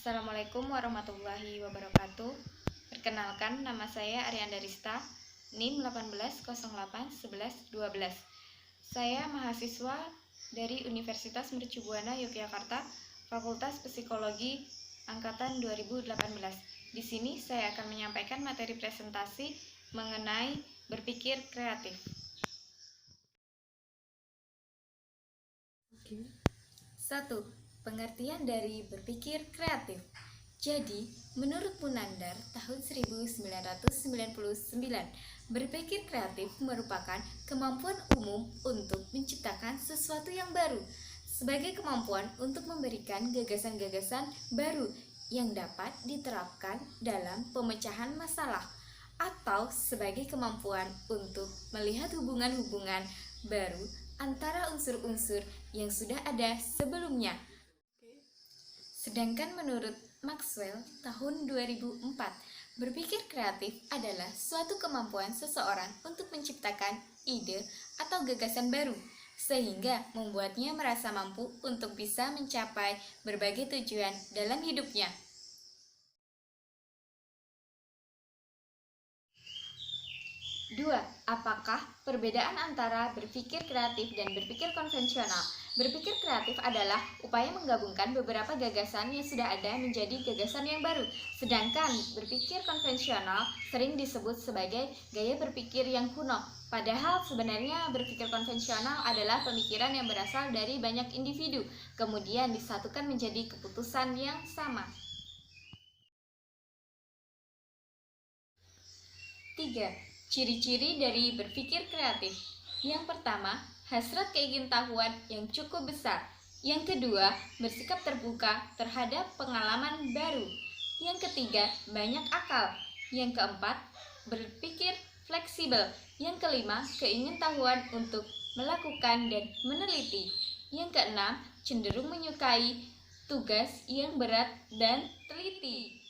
Assalamualaikum warahmatullahi wabarakatuh. Perkenalkan, nama saya Arianda Rista, NIM 18081112. Saya mahasiswa dari Universitas Mercubuana Yogyakarta, Fakultas Psikologi Angkatan 2018. Di sini saya akan menyampaikan materi presentasi mengenai berpikir kreatif. 1. Pengertian dari berpikir kreatif. Jadi, menurut Munandar tahun 1999, berpikir kreatif merupakan kemampuan umum untuk menciptakan sesuatu yang baru, sebagai kemampuan untuk memberikan gagasan-gagasan baru yang dapat diterapkan dalam pemecahan masalah, atau sebagai kemampuan untuk melihat hubungan-hubungan baru antara unsur-unsur yang sudah ada sebelumnya. Sedangkan menurut Maxwell tahun 2004, berpikir kreatif adalah suatu kemampuan seseorang untuk menciptakan ide atau gagasan baru, sehingga membuatnya merasa mampu untuk bisa mencapai berbagai tujuan dalam hidupnya. 2. Apakah perbedaan antara berpikir kreatif dan berpikir konvensional? Berpikir kreatif adalah upaya menggabungkan beberapa gagasan yang sudah ada menjadi gagasan yang baru. Sedangkan berpikir konvensional sering disebut sebagai gaya berpikir yang kuno. Padahal sebenarnya berpikir konvensional adalah pemikiran yang berasal dari banyak individu, kemudian disatukan menjadi keputusan yang sama. 3. Ciri-ciri dari berpikir kreatif. Yang pertama, hasrat keingintahuan yang cukup besar. Yang kedua, bersikap terbuka terhadap pengalaman baru. Yang ketiga, banyak akal. Yang keempat, berpikir fleksibel. Yang kelima, keingintahuan untuk melakukan dan meneliti. Yang keenam, cenderung menyukai tugas yang berat dan teliti.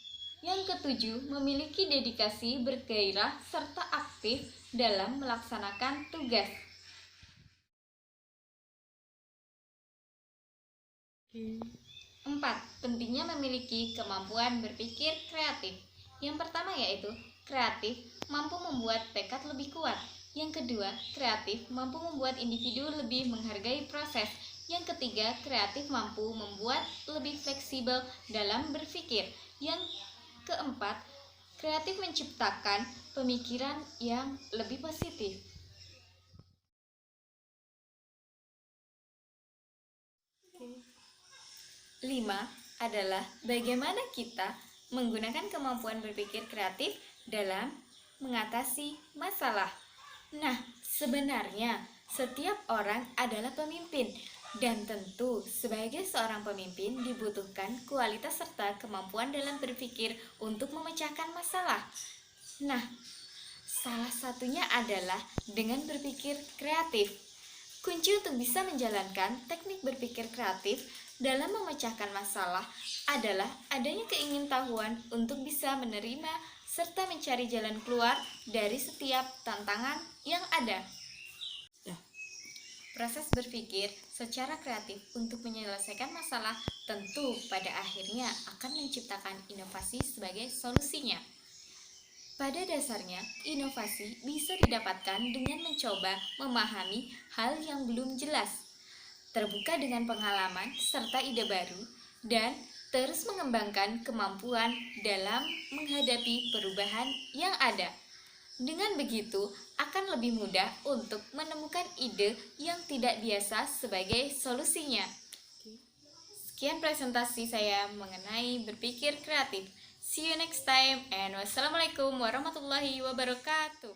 Yang ketujuh, memiliki dedikasi, bergairah, serta aktif dalam melaksanakan tugas. 4. Pentingnya memiliki kemampuan berpikir kreatif. Yang pertama yaitu, kreatif mampu membuat tekad lebih kuat. Yang kedua, kreatif mampu membuat individu lebih menghargai proses. Yang ketiga, kreatif mampu membuat lebih fleksibel dalam berpikir. Yang keempat, kreatif menciptakan pemikiran yang lebih positif. 5 adalah bagaimana kita menggunakan kemampuan berpikir kreatif dalam mengatasi masalah. Nah, sebenarnya setiap orang adalah pemimpin, dan tentu sebagai seorang pemimpin dibutuhkan kualitas serta kemampuan dalam berpikir untuk memecahkan masalah. Nah, salah satunya adalah dengan berpikir kreatif. Kunci untuk bisa menjalankan teknik berpikir kreatif dalam memecahkan masalah adalah adanya keingintahuan untuk bisa menerima serta mencari jalan keluar dari setiap tantangan yang ada. Proses berpikir secara kreatif untuk menyelesaikan masalah tentu pada akhirnya akan menciptakan inovasi sebagai solusinya. Pada dasarnya, inovasi bisa didapatkan dengan mencoba memahami hal yang belum jelas, terbuka dengan pengalaman serta ide baru, dan terus mengembangkan kemampuan dalam menghadapi perubahan yang ada. Dengan begitu, akan lebih mudah untuk menemukan ide yang tidak biasa sebagai solusinya. Sekian presentasi saya mengenai berpikir kreatif. See you next time and wassalamualaikum warahmatullahi wabarakatuh.